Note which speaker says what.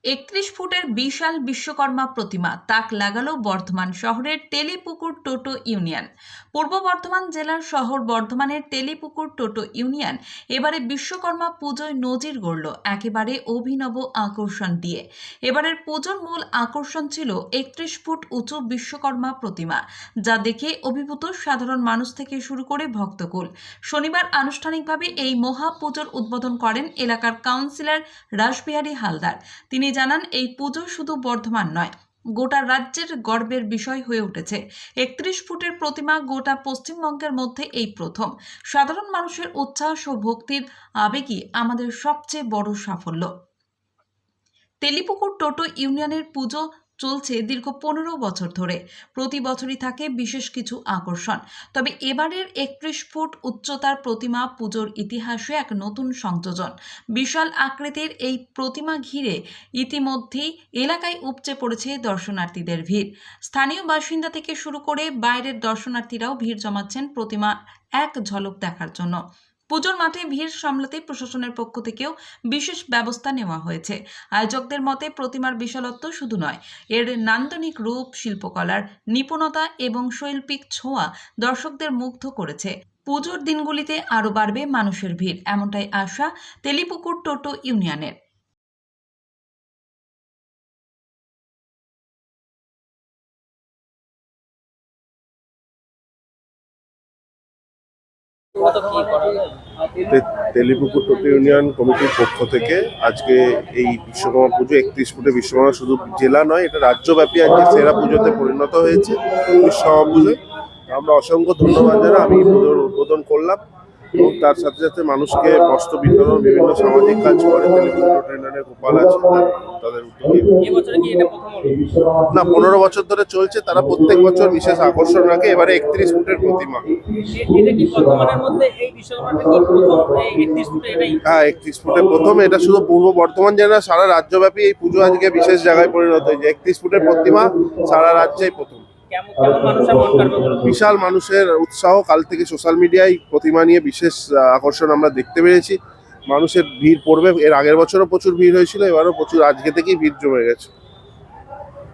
Speaker 1: 31 ফুটের বিশাল বিশ্বকর্মা প্রতিমা তাক লাগালো বর্ধমান শহরের তেলিপুকুর টোটো ইউনিয়ন। পূর্ব বর্ধমান জেলার শহর বর্ধমানের তেলিপুকুর টোটো ইউনিয়ন এবারে বিশ্বকর্মা পুজোয় নজির গড়ল একেবারে অভিনব আকর্ষণ দিয়ে। এবারের পুজোর মূল আকর্ষণ ছিল 31 ফুট উঁচু বিশ্বকর্মা প্রতিমা, যা দেখে অভিভূত সাধারণ মানুষ থেকে শুরু করে ভক্তকুল। শনিবার আনুষ্ঠানিকভাবে এই মহা পুজোর উদ্বোধন করেন এলাকার কাউন্সিলর রাসবিহারী হালদার। তিনি জানান, এই পুজো শুধু বর্ধমান নয়, গোটা রাজ্যের গর্বের বিষয় হয়ে উঠেছে। 31 ফুটের প্রতিমা গোটা পশ্চিমবঙ্গের মধ্যে এই প্রথম। সাধারণ মানুষের উচ্ছ্বাস ও ভক্তির আবেগই আমাদের সবচেয়ে বড় সাফল্য। তেলিপুকুর টোটো ইউনিয়নের পুজো চলছে দীর্ঘ 15 বছর ধরে। প্রতি বছরই থাকে বিশেষ কিছু আকর্ষণ। তবে এবারের 31 ফুট উচ্চতার প্রতিমা পুজোর ইতিহাসে এক নতুন সংযোজন। বিশাল আকৃতির এই প্রতিমা ঘিরে ইতিমধ্যেই এলাকায় উপচে পড়েছে দর্শনার্থীদের ভিড়। স্থানীয় বাসিন্দা থেকে শুরু করে বাইরের দর্শনার্থীরাও ভিড় জমাচ্ছেন প্রতিমা এক ঝলক দেখার জন্য। পুজোর মাঠে ভিড় সামলাতে প্রশাসনের পক্ষ থেকেও বিশেষ ব্যবস্থা নেওয়া হয়েছে। আয়োজকদের মতে প্রতিমার বিশালত্ব শুধু নয়, এর নান্দনিক রূপ, শিল্পকলার নিপুণতা এবং শৈল্পিক ছোঁয়া দর্শকদের মুগ্ধ করেছে। পুজোর দিনগুলিতে আরও বাড়বে মানুষের ভিড়, এমনটাই আশা তেলিপুকুর টোটো ইউনিয়নের।
Speaker 2: তেলিপুকুর টোটো ইউনিয়ন কমিটির পক্ষ থেকে আজকে এই বিশ্বকর্মা পুজো 31 ফুটে বিশ্বকর্মা শুধু জেলা নয়, এটা রাজ্যব্যাপী আজকে সেরা পুজোতে পরিণত হয়েছে বিশ্বকর্মা পুজোয়। আমরা অসংখ্য ধন্যবাদ জানাই। আমি পুজোর উদ্বোধন করলাম এবং তার সাথে সাথে মানুষকে বস্ত্র বিতরণ, বিভিন্ন সামাজিক কাজ করে তেলিপুকুর টোটো ইউনিয়নের গোপাল আছে তাদের উদ্যোগে। না, 15 বছর ধরে চলছে। তারা প্রত্যেক বছর বিশেষ আকর্ষণ রাখে। এবারে 31 ফুটের প্রতিমা। হ্যাঁ, 31 ফুটের প্রথম। এটা শুধু পূর্ব বর্ধমান জেলা, সারা রাজ্যব্যাপী এই পুজো আজকে বিশেষ জায়গায় পরিণত হয়েছে। 31 ফুটের প্রতিমা সারা রাজ্যেই প্রথম। বিশাল মানুষের উৎসাহ। কাল থেকে সোশ্যাল মিডিয়ায় প্রতিমা নিয়ে বিশেষ আকর্ষণ আমরা দেখতে পেরেছি। মানুষের ভিড় পড়বে। এর আগের বছরও প্রচুর ভিড় হয়েছিল, এবারও প্রচুর। আজকে থেকেই ভিড় জমে গেছে।